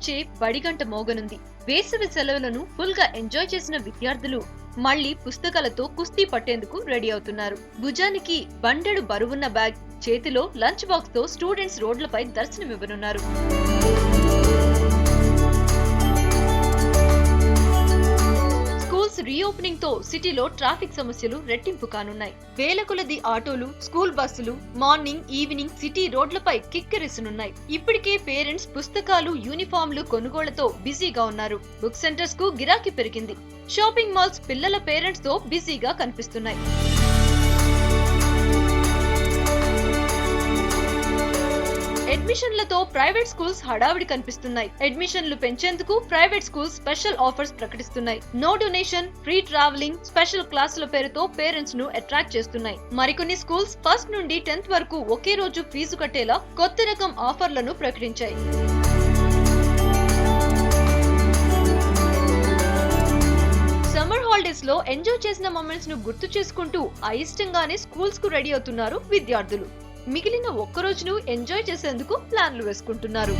నుంచే బడిగంట మోగనుంది. వేసవి సెలవులను ఫుల్ గా ఎంజాయ్ చేసిన విద్యార్థులు మళ్లీ పుస్తకాలతో కుస్తీ పట్టేందుకు రెడీ అవుతున్నారు. భుజానికి బండెడు బరువున్న బ్యాగ్, చేతిలో లంచ్ బాక్స్ తో స్టూడెంట్స్ రోడ్లపై దర్శనమివ్వనున్నారు. రీఓపెనింగ్ తో సిటీలో ట్రాఫిక్ సమస్యలు రెట్టింపు కానున్నాయి. వేల కొలది ఆటోలు, స్కూల్ బస్సులు మార్నింగ్, ఈవినింగ్ సిటీ రోడ్లపై కిక్కిరిసనున్నాయి. ఇప్పటికే పేరెంట్స్ పుస్తకాలు, యూనిఫామ్లు కొనుగోళ్లతో బిజీగా ఉన్నారు. బుక్ సెంటర్స్ కు గిరాకీ పెరిగింది. షాపింగ్ మాల్స్ పిల్లల పేరెంట్స్ తో బిజీగా కనిపిస్తున్నాయి. అడ్మిషన్లతో ప్రైవేట్ స్కూల్స్ హడావిడి కనిపిస్తున్నాయి. అడ్మిషన్లు పెంచేందుకు ప్రైవేట్ స్కూల్స్ స్పెషల్ ఆఫర్స్ ప్రకటిస్తున్నాయి. No donation, free travelling, special క్లాసుల పేరుతో పేరెంట్స్ ను అట్రాక్ట్ చేస్తున్నాయి. మరికొన్ని స్కూల్స్ 1st నుండి 10th వరకు ఒకే రోజు ఫీజు కట్టేలా కొత్త రకం ఆఫర్లను ప్రకటించాయి. సమ్మర్ హాలిడేస్ లో ఎంజాయ్ చేసిన మొమెంట్స్ ను గుర్తు చేసుకుంటూ అయిష్టంగానే స్కూల్స్ కు రెడీ అవుతున్నారు విద్యార్థులు. మిగిలిన ఒక్క రోజును ఎంజాయ్ చేసేందుకు ప్లాన్లు వేసుకుంటున్నారు.